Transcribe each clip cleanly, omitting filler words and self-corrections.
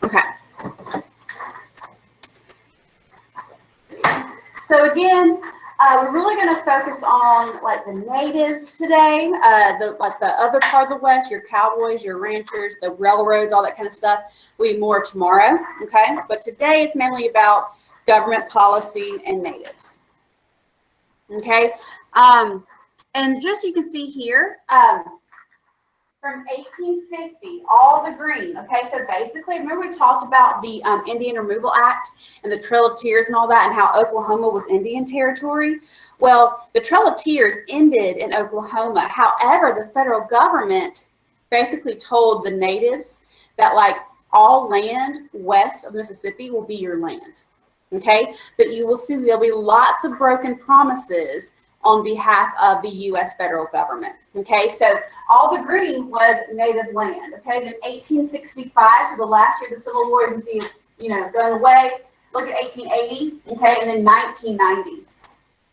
Okay. So again, we're really going to focus on like the natives today, like the other part of the West, your cowboys, your ranchers, the railroads, all that kind of stuff. We more tomorrow, okay? But today it's mainly about government policy and natives, okay? And just you can see here, from 1850, all the green, okay? So basically, remember we talked about the Indian Removal Act and the Trail of Tears and all that, and how Oklahoma was Indian territory? Well, the Trail of Tears ended in Oklahoma. However, the federal government basically told the natives that like all land west of Mississippi will be your land, okay? But you will see there'll be lots of broken promises on behalf of the U.S. federal government, okay? So all the green was native land, okay? Then 1865, so the last year of the Civil War, you can see it's, going away. Look at 1880, okay? And then 1990,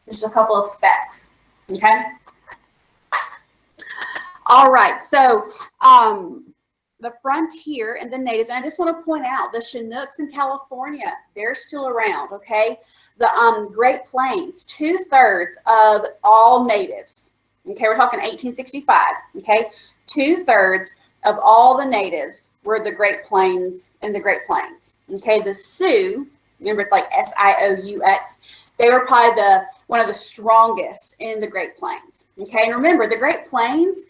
just a couple of specs, okay? All right, so the frontier and the natives, and I just want to point out the Chinooks in California, they're still around, okay? The Great Plains, 2/3 of all natives, okay, we're talking 1865, okay, 2/3 of all the natives were the Great Plains and the Great Plains, okay. The Sioux, remember it's like S-I-O-U-X, they were probably one of the strongest in the Great Plains, okay. And remember, the Great Plains,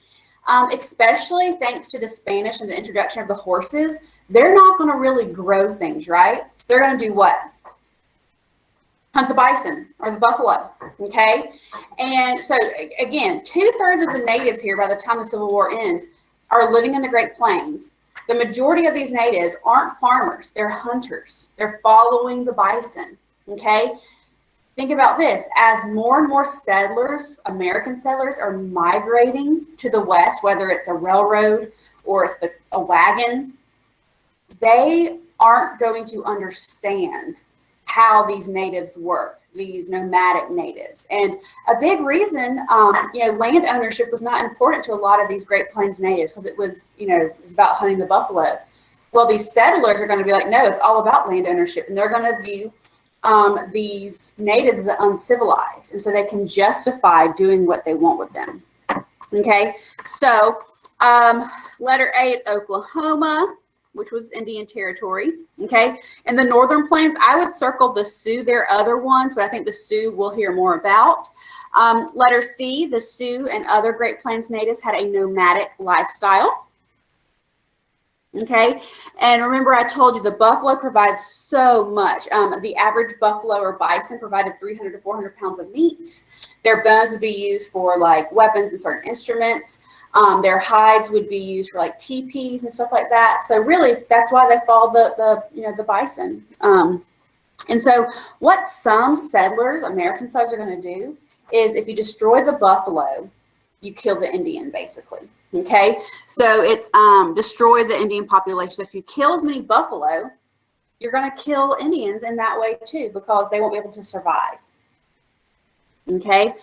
especially thanks to the Spanish and the introduction of the horses, they're not going to really grow things, right? They're going to do what? Hunt the bison or the buffalo, okay? And so, again, 2/3 of the natives here, by the time the Civil War ends, are living in the Great Plains. The majority of these natives aren't farmers. They're hunters. They're following the bison, okay? Think about this. As more and more settlers, American settlers, are migrating to the West, whether it's a railroad or it's a wagon, they aren't going to understand how these natives work, these nomadic natives. And a big reason, land ownership was not important to a lot of these Great Plains natives because it was, it was about hunting the buffalo. Well, these settlers are going to be like, no, it's all about land ownership. And they're going to view these natives as uncivilized. And so they can justify doing what they want with them. Okay, so letter A, it's Oklahoma, which was Indian territory, okay? And the Northern Plains, I would circle the Sioux. There are other ones, but I think the Sioux we'll hear more about. Letter C, the Sioux and other Great Plains natives had a nomadic lifestyle, okay? And remember, I told you the buffalo provides so much. The average buffalo or bison provided 300 to 400 pounds of meat. Their bones would be used for like weapons and certain instruments. Their hides would be used for like teepees and stuff like that. So really, that's why they followed the bison. And so what some settlers, American settlers, are going to do is if you destroy the buffalo, you kill the Indian, basically. Okay, so it's destroy the Indian population. So if you kill as many buffalo, you're going to kill Indians in that way too, because they won't be able to survive. Okay.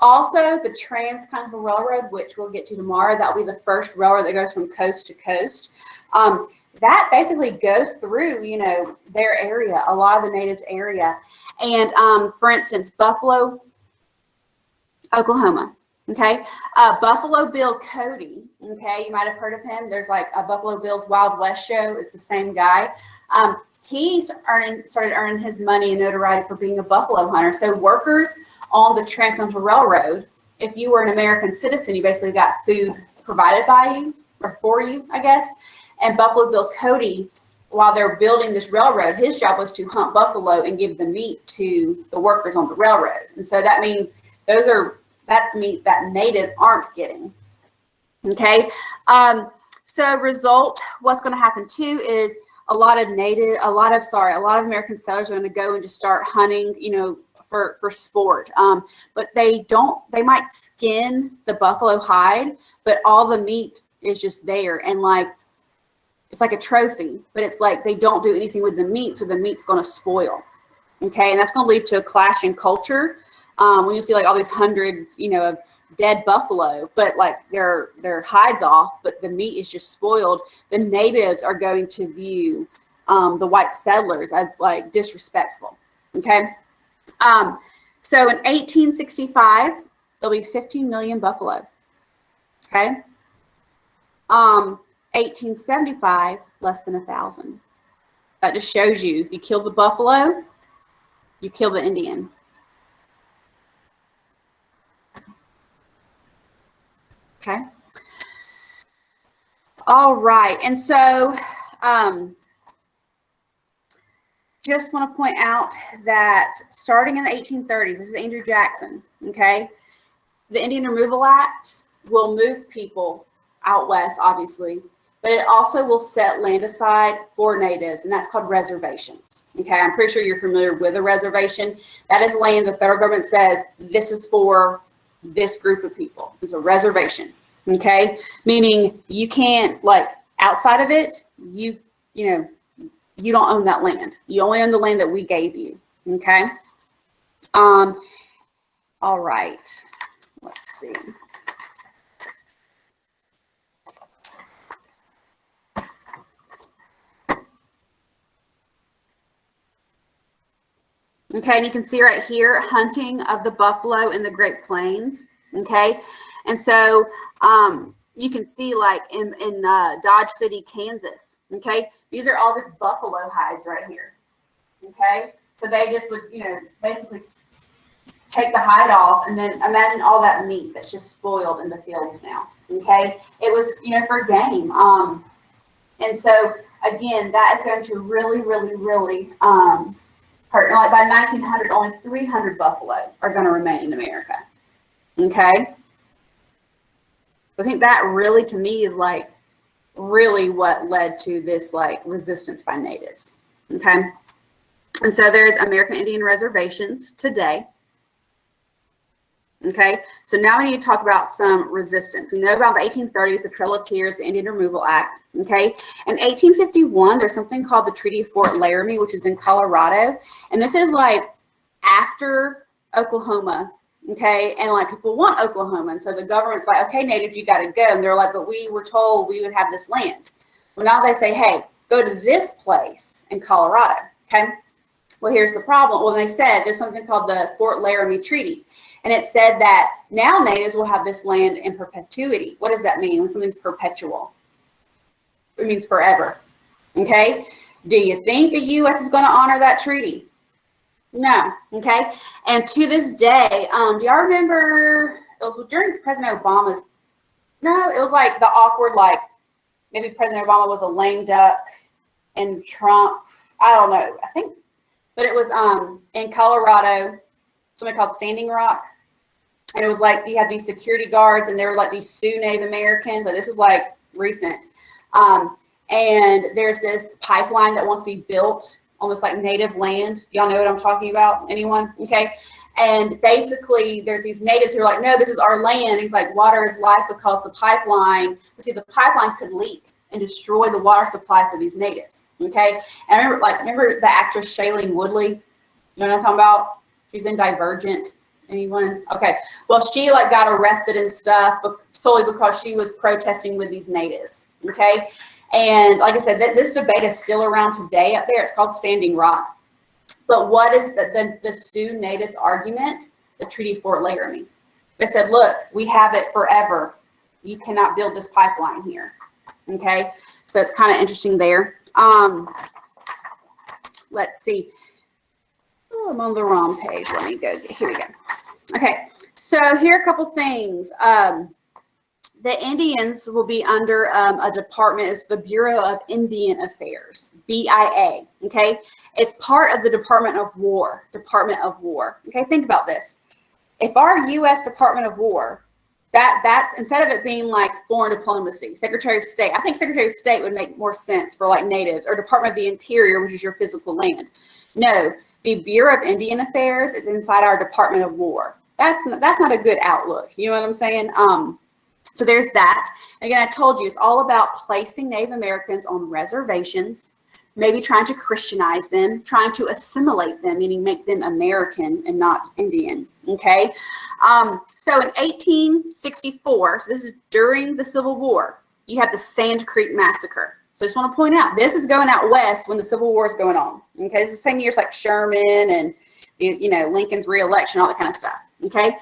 Also, the Transcontinental Railroad, which we'll get to tomorrow, that will be the first railroad that goes from coast to coast. That basically goes through, their area, a lot of the natives' area. And for instance, Buffalo, Oklahoma, okay? Buffalo Bill Cody, okay? You might have heard of him. There's like a Buffalo Bill's Wild West show. It's the same guy. He started earning his money and notoriety for being a buffalo hunter. So workers on the Transcontinental Railroad, if you were an American citizen, you basically got food provided by you or for you, I guess. And Buffalo Bill Cody, while they're building this railroad, his job was to hunt buffalo and give the meat to the workers on the railroad. And so that means that's meat that natives aren't getting. Okay. So result, what's going to happen too is a lot of American settlers are going to go and just start hunting, for sport. But they might skin the buffalo hide, but all the meat is just there. And it's like a trophy, but it's like they don't do anything with the meat. So the meat's going to spoil. Okay. And that's going to lead to a clash in culture. When you see like all these hundreds, of dead buffalo, but like their hides off, but the meat is just spoiled, the natives are going to view the white settlers as like disrespectful. Okay. So in 1865, there'll be 15 million buffalo. Okay. 1875, less than 1,000. That just shows you, if you kill the buffalo, you kill the Indian. Okay. All right. And so just want to point out that starting in the 1830s, this is Andrew Jackson, okay, the Indian Removal Act will move people out west, obviously, but it also will set land aside for natives, and that's called reservations. Okay, I'm pretty sure you're familiar with a reservation. That is land the federal government says this is for this group of people. It's a reservation. Okay, meaning you can't, like, outside of it, you know, you don't own that land. You only own the land that we gave you. Okay. All right. Let's see. Okay, and you can see right here, hunting of the buffalo in the Great Plains. Okay, and so you can see, like, in Dodge City, Kansas. Okay, these are all just buffalo hides right here. Okay, so they just would, you know, basically take the hide off, and then imagine all that meat that's just spoiled in the fields now. Okay, it was, you know, for game. And so again, that is going to really, really, really hurt. Like by 1900, only 300 buffalo are going to remain in America. Okay. I think that really, to me, is like really what led to this, like, resistance by natives. Okay. And so there's American Indian reservations today. Okay. So now we need to talk about some resistance. We know about the 1830s, the Trail of Tears, the Indian Removal Act. Okay. In 1851, there's something called the Treaty of Fort Laramie, which is in Colorado. And this is like after Oklahoma. Okay, and like people want Oklahoma, and so the government's like, okay, natives, you got to go. And they're like, but we were told we would have this land. Well, now they say, hey, go to this place in Colorado. Okay, well, here's the problem. Well, they said there's something called the Fort Laramie Treaty, and it said that now natives will have this land in perpetuity. What does that mean when something's perpetual? It means forever. Okay, do you think the U.S. is going to honor that treaty? No. Okay. And to this day, do y'all remember, it was during President Obama's, no, it was like the awkward, like maybe President Obama was a lame duck and Trump, I don't know, I think, but it was in Colorado, something called Standing Rock. And it was like, you had these security guards, and they were like these Sioux Native Americans. So this is like recent. And there's this pipeline that wants to be built on this like native land. Y'all know what I'm talking about? Anyone? Okay. And basically there's these natives who are like, no, this is our land. And he's like, water is life, because the pipeline, the pipeline could leak and destroy the water supply for these natives. Okay. And remember the actress Shailene Woodley? You know what I'm talking about? She's in Divergent. Anyone? Okay. Well, she like got arrested and stuff solely because she was protesting with these natives. Okay. And like I said, this debate is still around today up there. It's called Standing Rock. But what is the Sioux Natives argument? The Treaty of Fort Laramie. They said, look, we have it forever. You cannot build this pipeline here. Okay. So it's kind of interesting there. Let's see. Oh, I'm on the wrong page. Let me go. Here we go. Okay. So here are a couple things. The Indians will be under a department. It's the Bureau of Indian Affairs, BIA. Okay, it's part of the Department of War. Okay, think about this. If our U.S. Department of War, that's instead of it being like foreign diplomacy, Secretary of State. I think Secretary of State would make more sense for like natives, or Department of the Interior, which is your physical land. No, the Bureau of Indian Affairs is inside our Department of War. That's not a good outlook. You know what I'm saying? So there's that. Again, I told you, it's all about placing Native Americans on reservations, maybe trying to Christianize them, trying to assimilate them, meaning make them American and not Indian. Okay. So in 1864, so this is during the Civil War, you have the Sand Creek Massacre. So I just want to point out, this is going out west when the Civil War is going on. Okay, it's the same years like Sherman and, you know, Lincoln's re-election, all that kind of stuff. Okay,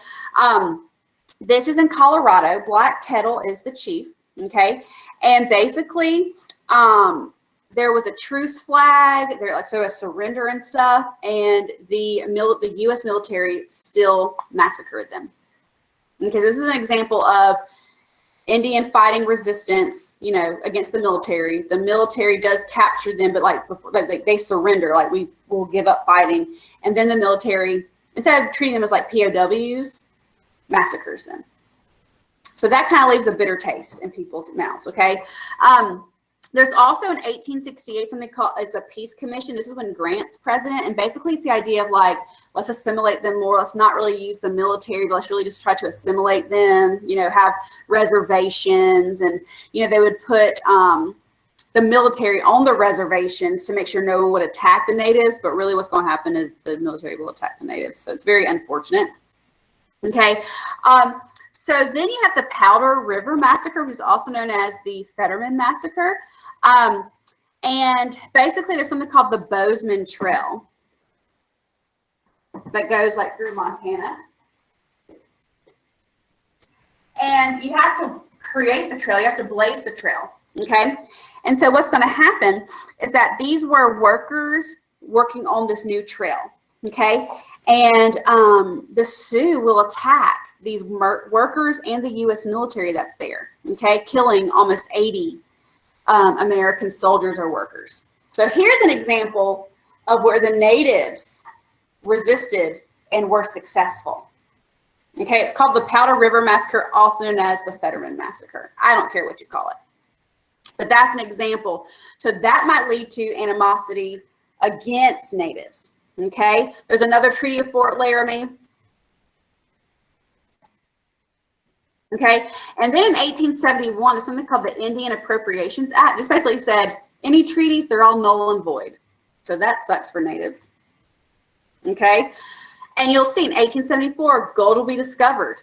this is in Colorado. Black Kettle is the chief. Okay, and basically, there was a truce flag there, like so a surrender and stuff, and the U.S. military still massacred them. Okay, this is an example of Indian fighting resistance, you know, against the military. The military does capture them, but like before, like they surrender, like we will give up fighting, and then the military, instead of treating them as like POWs, massacres them. So that kind of leaves a bitter taste in people's mouths. Okay. There's also in 1868 something called it's a peace commission. This is when Grant's president, and basically it's the idea of like, let's assimilate them more. Let's not really use the military, but let's really just try to assimilate them. You know, have reservations, and you know they would put the military on the reservations to make sure no one would attack the natives. But really, what's going to happen is the military will attack the natives. So it's very unfortunate. Okay. So then you have the Powder River Massacre, which is also known as the Fetterman Massacre. And basically there's something called the Bozeman Trail that goes like through Montana. And you have to create the trail. You have to blaze the trail. Okay. And so what's going to happen is that these were workers working on this new trail. Okay. And the Sioux will attack these workers and the U.S. military that's there, okay, killing almost 80 American soldiers or workers. So here's an example of where the natives resisted and were successful. Okay, it's called the Powder River Massacre, also known as the Fetterman Massacre. I don't care what you call it. But that's an example. So that might lead to animosity against natives. Okay, there's another Treaty of Fort Laramie. Okay, and then in 1871, there's something called the Indian Appropriations Act. This basically said any treaties, they're all null and void. So that sucks for natives. Okay, and you'll see in 1874, gold will be discovered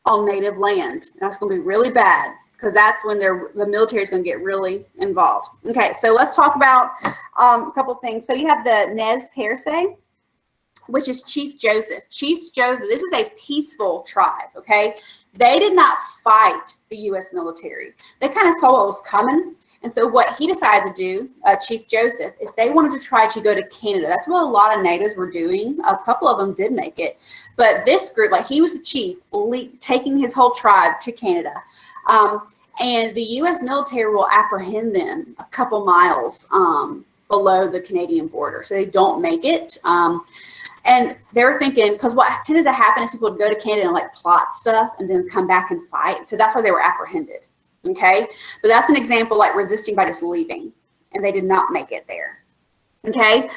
on native land. And that's going to be really bad because that's when the military is going to get really involved. Okay, so let's talk about a couple things. So you have the Nez Perce, which is Chief Joseph. Chief Joseph, this is a peaceful tribe, okay? They did not fight the U.S. military. They kind of saw what was coming. And so what he decided to do, Chief Joseph, is they wanted to try to go to Canada. That's what a lot of natives were doing. A couple of them did make it. But this group, like he was the chief, taking his whole tribe to Canada. And the U.S. military will apprehend them a couple miles below the Canadian border. So they don't make it. And they're thinking, because what tended to happen is people would go to Canada and like plot stuff and then come back and fight. So that's why they were apprehended. Okay. But that's an example like resisting by just leaving, and they did not make it there. Okay.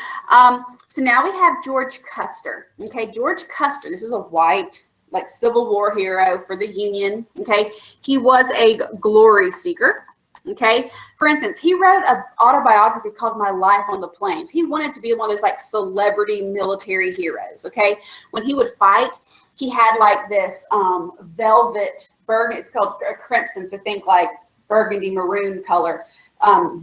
So now we have George Custer. Okay. George Custer, this is a white, like Civil War hero for the Union. Okay. He was a glory seeker. Okay. For instance, he wrote an autobiography called My Life on the Plains. He wanted to be one of those like celebrity military heroes. Okay. When he would fight, he had like this velvet burgundy, it's called a crimson. So think like burgundy maroon color,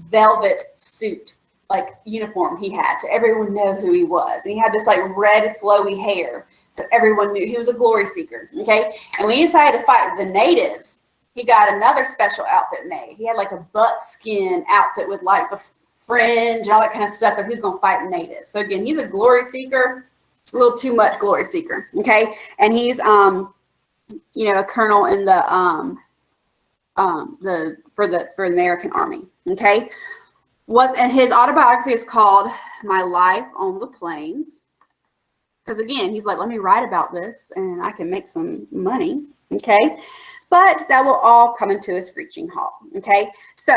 velvet suit, like uniform he had. So everyone knew who he was. And he had this like red flowy hair. So everyone knew he was a glory seeker. Okay. And when he decided to fight the natives, he got another special outfit made. He had like a buckskin outfit with like the fringe and all that kind of stuff, but he was going to fight natives. So again, he's a glory seeker, a little too much glory seeker. Okay. And he's, you know, a colonel in the for the American Army. Okay. And his autobiography is called My Life on the Plains. Because again, he's like, let me write about this and I can make some money. Okay. But that will all come into a screeching halt. Okay. So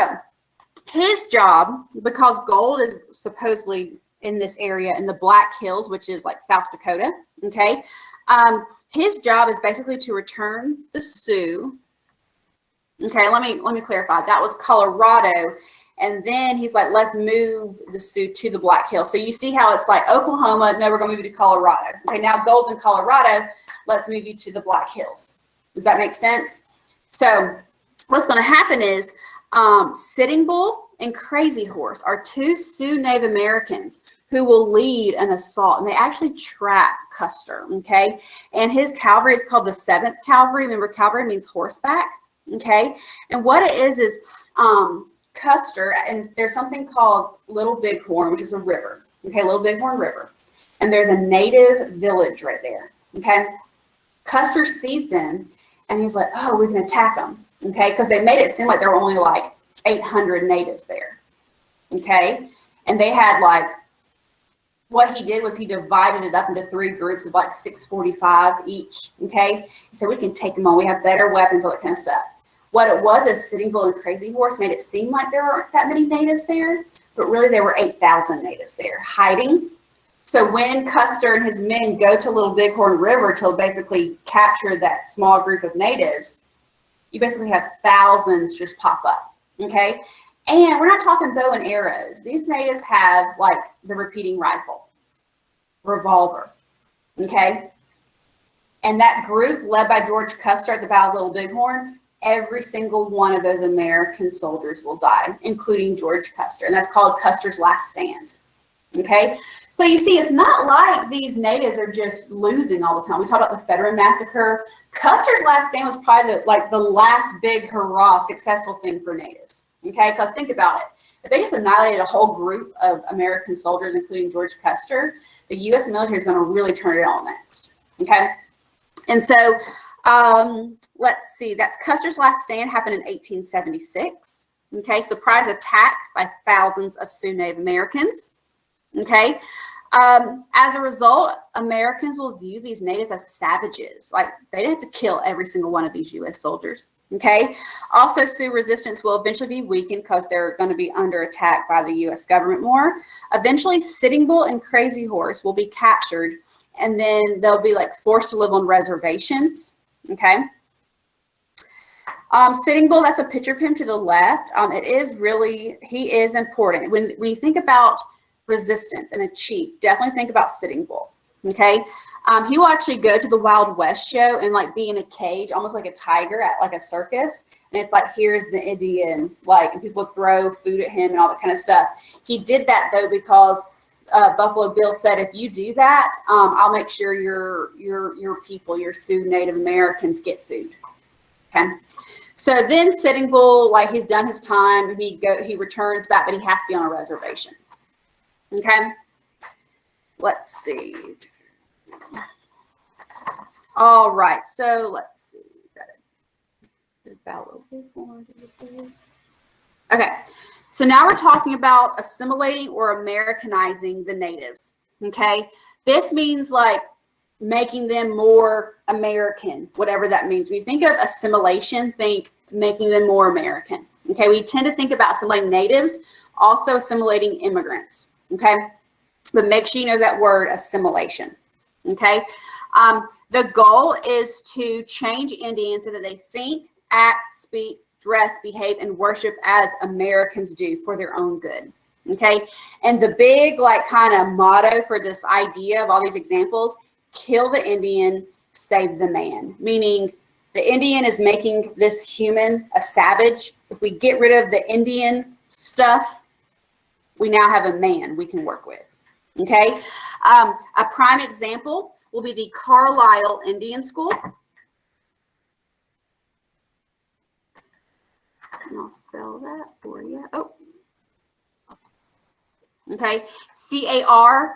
his job, because gold is supposedly in this area in the Black Hills, which is like South Dakota. Okay. His job is basically to return the Sioux. Okay. Let me clarify. That was Colorado. And then he's like, let's move the Sioux to the Black Hills. So you see how it's like Oklahoma. No, we're going to move you to Colorado. Okay. Now gold's in Colorado. Let's move you to the Black Hills. Does that make sense? So what's going to happen is Sitting Bull and Crazy Horse are two Sioux Native Americans who will lead an assault, and they actually track Custer, okay? And his cavalry is called the Seventh Cavalry. Remember, cavalry means horseback, okay? And what it is Custer, and there's something called Little Bighorn, which is a river, okay? Little Bighorn River. And there's a native village right there, okay? Custer sees them, and he's like, oh, we can attack them, okay? Because they made it seem like there were only like 800 natives there, okay? And they had like, what he did was he divided it up into 3 groups of like 645 each, okay? He said, we can take them on. We have better weapons, all that kind of stuff. What it was is Sitting Bull and Crazy Horse made it seem like there aren't that many natives there, but really there were 8,000 natives there hiding. So when Custer and his men go to Little Bighorn River to basically capture that small group of natives, you basically have thousands just pop up, okay? And we're not talking bow and arrows. These natives have like the repeating rifle, revolver, okay? And that group led by George Custer at the Battle of Little Bighorn, every single one of those American soldiers will die, including George Custer. And that's called Custer's Last Stand, okay? So you see, it's not like these natives are just losing all the time. We talk about the Federal Massacre. Custer's Last Stand was probably the last big hurrah successful thing for natives. Okay, because think about it. If they just annihilated a whole group of American soldiers, including George Custer, the U.S. military is going to really turn it on next. Okay, and so let's see. That's Custer's Last Stand happened in 1876. Okay, surprise attack by thousands of Sioux Native Americans. Okay, as a result, Americans will view these natives as savages. Like they didn't have to kill every single one of these U.S. soldiers. Okay. Also, Sioux resistance will eventually be weakened because they're going to be under attack by the U.S. government more. Eventually, Sitting Bull and Crazy Horse will be captured, and then they'll be like forced to live on reservations. Okay. Sitting Bull, that's a picture of him to the left. He is important. When you think about resistance and a chief, definitely think about Sitting Bull. Okay. He will actually go to the Wild West show and like be in a cage, almost like a tiger at like a circus. And it's like, here's the Indian, like, and people throw food at him and all that kind of stuff. He did that though, because Buffalo Bill said, if you do that, I'll make sure your people, your Sioux Native Americans get food. Okay. So then Sitting Bull, like he's done his time, he returns back, but he has to be on a reservation. Okay. Let's see. All right, so let's see. Okay, so now we're talking about assimilating or Americanizing the natives. Okay, this means like making them more American, whatever that means. When you think of assimilation, think making them more American. Okay, we tend to think about assimilating natives, also assimilating immigrants. Okay, but make sure you know that word assimilation. Okay. The goal is to change Indians so that they think, act, speak, dress, behave, and worship as Americans do for their own good. Okay. And the big like kind of motto for this idea of all these examples, kill the Indian, save the man. Meaning the Indian is making this human a savage. If we get rid of the Indian stuff, we now have a man we can work with. Okay, a prime example will be the Carlisle Indian School. And I'll spell that for you. Oh, okay, Carlisle,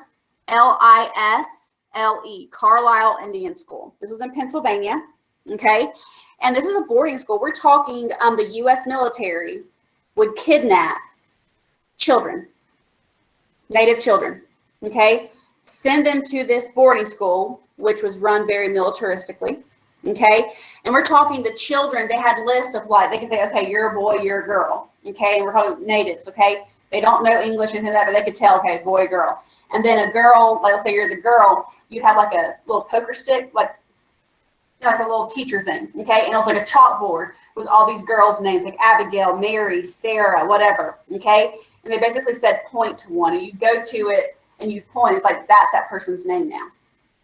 Carlisle Indian School. This was in Pennsylvania. Okay, and this is a boarding school. We're talking the U.S. military would kidnap children, Native children. Okay, send them to this boarding school, which was run very militaristically. Okay, and we're talking the children, they had lists of like, they could say, okay, you're a boy, you're a girl. Okay, and we're talking natives. Okay, they don't know English and that, but they could tell, okay, boy, girl. And then a girl, like let's say you're the girl, you have like a little poker stick, like a little teacher thing. Okay, and it was like a chalkboard with all these girls' names, like Abigail, Mary, Sarah, whatever. Okay, and they basically said point to one, and you go to it and you point, it's like, that's that person's name now.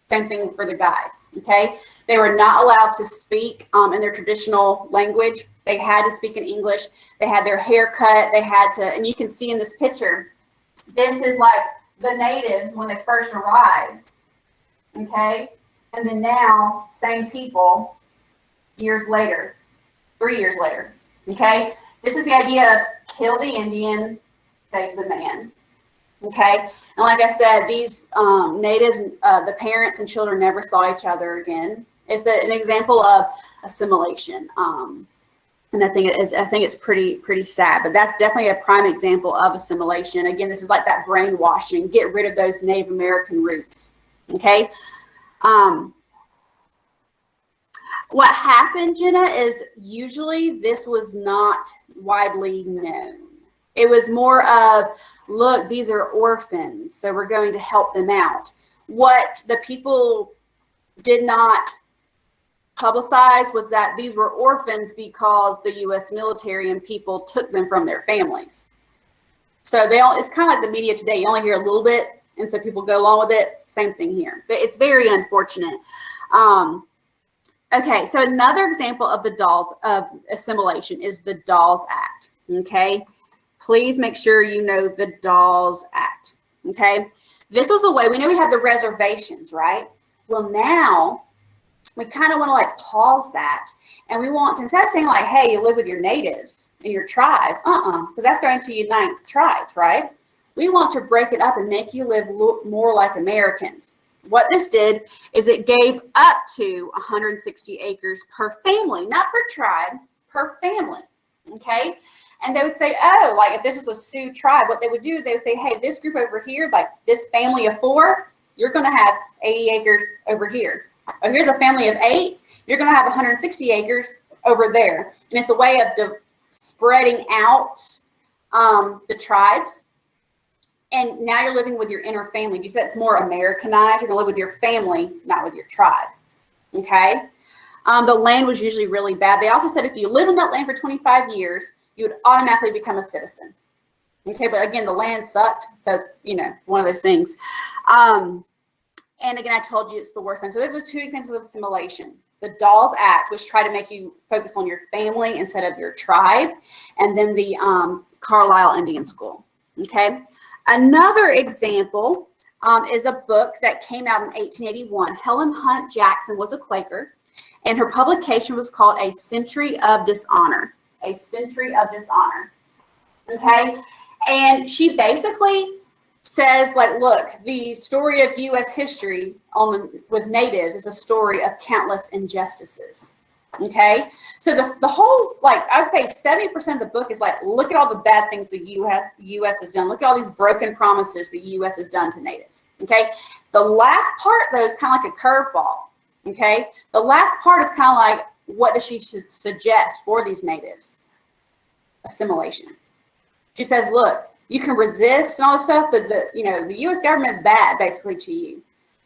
Same thing for the guys, okay? They were not allowed to speak in their traditional language They had to speak in English. They had their hair cut. They had to, and you can see in this picture, this is like the natives when they first arrived, okay? And then now, same people years later, 3 years later, okay? This is the idea of kill the Indian, save the man, okay? And like I said, these natives, the parents and children never saw each other again. It's an example of assimilation. And I think it's pretty sad, but that's definitely a prime example of assimilation. Again, this is like that brainwashing, get rid of those Native American roots, okay? What happened, Jenna, is usually this was not widely known. It was more of, look, these are orphans, so we're going to help them out. What the people did not publicized was that these were orphans because the U.S. military and people took them from their families. So it's kind of like the media today. You only hear a little bit, and so people go along with it. Same thing here. But it's very unfortunate. Okay, so another example of the Dawes of assimilation is the Dawes Act. Okay, please make sure you know the Dawes Act. Okay, this was a way, we know we have the reservations, right? Well, now we kind of want to like pause that, and we want to, instead of saying like, hey, you live with your natives in your tribe, because that's going to unite tribes, right? We want to break it up and make you live more like Americans. What this did is it gave up to 160 acres per family, not per tribe, per family, okay? And they would say, oh, like if this was a Sioux tribe, what they would do, they would say, hey, this group over here, like this family of 4, you're going to have 80 acres over here. Oh, here's a family of 8, you're going to have 160 acres over there. And it's a way of spreading out the tribes. And now you're living with your inner family. You said it's more Americanized. You're going to live with your family, not with your tribe. Okay? The land was usually really bad. They also said if you live in that land for 25 years, you would automatically become a citizen. Okay, but again, the land sucked. So, one of those things. And again, I told you it's the worst thing. So those are 2 examples of assimilation. The Dawes Act, which tried to make you focus on your family instead of your tribe. And then the Carlisle Indian School. Okay. Another example is a book that came out in 1881. Helen Hunt Jackson was a Quaker, and her publication was called A Century of Dishonor. A Century of Dishonor. Okay. And she basically says, like, look, the story of U.S. history with natives is a story of countless injustices. Okay, so the whole, like, I would say 70% of the book is like, look at all the bad things the U.S. has done. Look at all these broken promises the U.S. has done to natives. Okay, the last part though is kind of like a curveball. Okay, the last part is kind of like, what does she suggest for these natives? Assimilation. She says, look, you can resist and all this stuff, but the U.S. government is bad basically to you.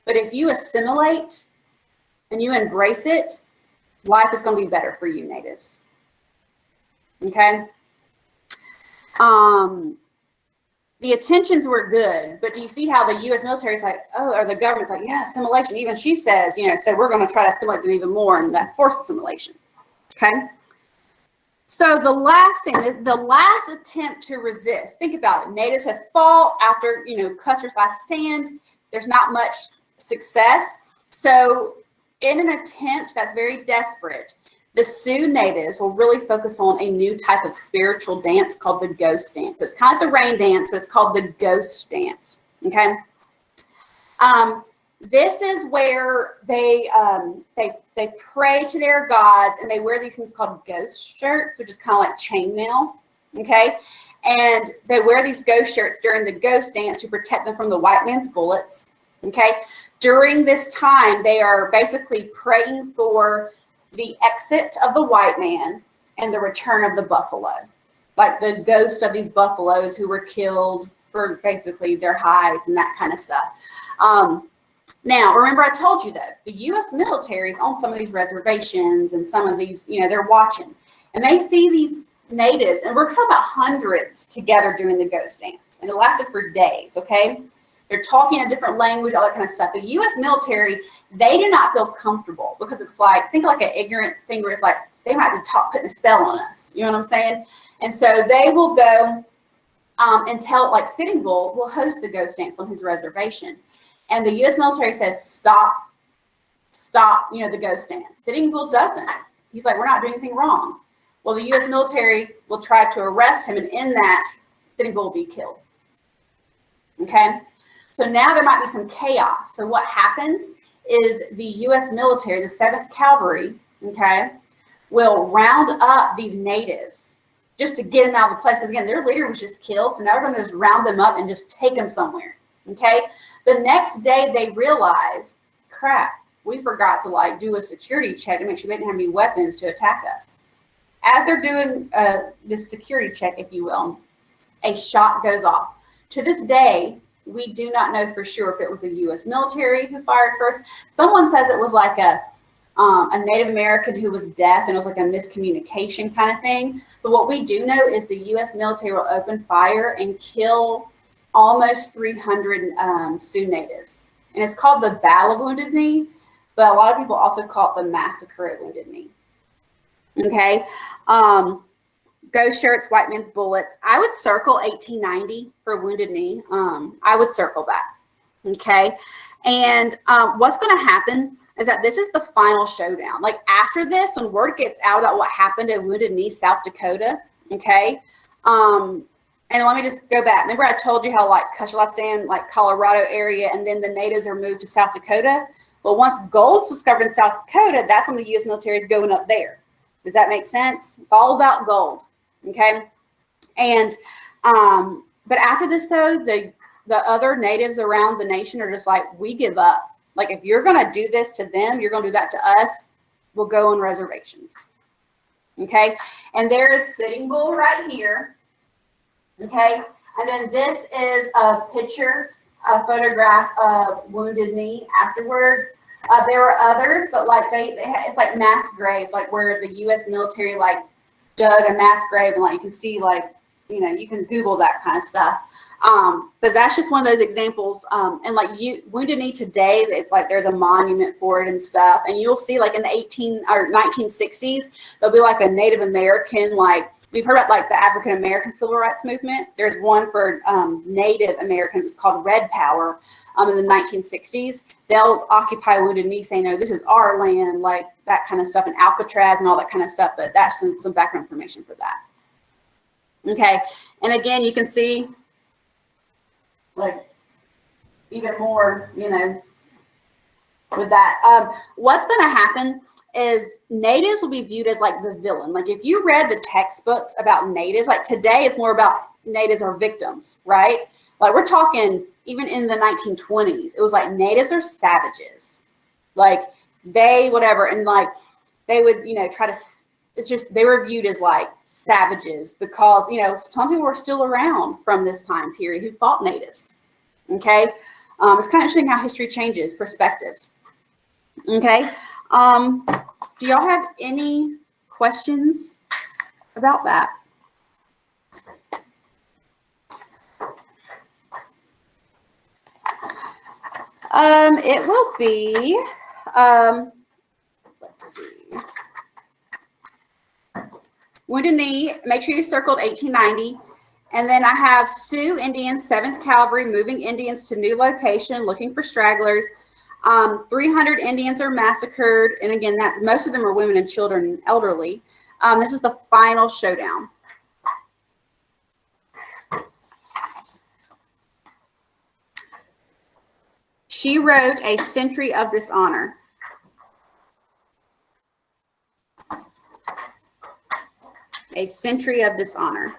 But if you assimilate and you embrace it, life is going to be better for you natives. Okay? The intentions were good, but do you see how the U.S. military is like, oh, or the government's like, yeah, assimilation. Even she says, so we're going to try to assimilate them even more, and that forced assimilation. Okay? So the last thing, the last attempt to resist, think about it. Natives have fought after, Custer's last stand. There's not much success. So in an attempt that's very desperate, the Sioux natives will really focus on a new type of spiritual dance called the ghost dance. So it's kind of like the rain dance, but it's called the ghost dance. Okay. This is where they pray to their gods, and they wear these things called ghost shirts, which is kind of like chainmail. Okay. And they wear these ghost shirts during the ghost dance to protect them from the white man's bullets. Okay. During this time, they are basically praying for the exit of the white man and the return of the buffalo, like the ghosts of these buffaloes who were killed for basically their hides and that kind of stuff. Now, remember I told you that the U.S. military is on some of these reservations, and some of these, they're watching, and they see these natives, and we're talking about hundreds together doing the ghost dance, and it lasted for days, okay? They're talking a different language, all that kind of stuff. The U.S. military, they do not feel comfortable because it's like, think like an ignorant thing where it's like, they might be putting a spell on us. You know what I'm saying? And so they will go and tell, like Sitting Bull will host the ghost dance on his reservation. And the U.S. military says, stop, the ghost dance. Sitting Bull doesn't. He's like, we're not doing anything wrong. Well, the U.S. military will try to arrest him, and in that, Sitting Bull will be killed. Okay? So now there might be some chaos. So what happens is the U.S. military, the Seventh Cavalry, okay, will round up these natives just to get them out of the place. Because again, their leader was just killed. So now they're going to just round them up and just take them somewhere. Okay? The next day they realize, crap, we forgot to like do a security check to make sure they didn't have any weapons to attack us. As they're doing this security check, if you will, a shot goes off. To this day, we do not know for sure if it was a U.S. military who fired first. Someone says it was like a Native American who was deaf, and it was like a miscommunication kind of thing. But what we do know is the U.S. military will open fire and kill almost 300 Sioux natives. And it's called the Battle of Wounded Knee, but a lot of people also call it the Massacre at Wounded Knee. Okay. Ghost shirts, white man's bullets. I would circle 1890 for Wounded Knee. I would circle that. Okay. And what's going to happen is that this is the final showdown. Like after this, when word gets out about what happened at Wounded Knee, South Dakota, okay. And let me just go back. Remember I told you how like Custer, like Colorado area, and then the natives are moved to South Dakota? Well, once gold's discovered in South Dakota, that's when the U.S. military is going up there. Does that make sense? It's all about gold. Okay. And, but after this though, the other natives around the nation are just like, we give up. Like, if you're going to do this to them, you're going to do that to us. We'll go on reservations. Okay. And there is Sitting Bull right here. Okay. And then this is a picture, a photograph of Wounded Knee afterwards. There were others, but like it's like mass graves, like where the U.S. military like dug a mass grave, and like you can see, like, you know, you can Google that kind of stuff. But that's just one of those examples. And like Wounded Knee today, it's like there's a monument for it and stuff. And you'll see like in the 1960s, there'll be like a Native American, like we've heard about like the African American Civil Rights Movement. There's one for Native Americans. It's called Red Power. In the 1960s, they'll occupy Wounded Knee, saying, no, this is our land, like that kind of stuff, and Alcatraz and all that kind of stuff. But that's some background information for that. Okay. And again, you can see like even more, you know, with that. What's going to happen is natives will be viewed as like the villain. Like if you read the textbooks about natives, like today it's more about natives are victims, right? Like we're talking even in the 1920s, it was like natives are savages. Like they, whatever. And like they would, you know, try to, it's just, they were viewed as like savages because, you know, some people were still around from this time period who fought natives. Okay. It's kind of interesting how history changes perspectives. Okay. Do y'all have any questions about that? It will be, let's see. Wounded Knee, make sure you circled 1890. And then I have Sioux Indians, 7th Cavalry, moving Indians to new location, looking for stragglers. 300 Indians are massacred. And again, that most of them are women and children and elderly. This is the final showdown. She wrote A Century of Dishonor. A Century of Dishonor.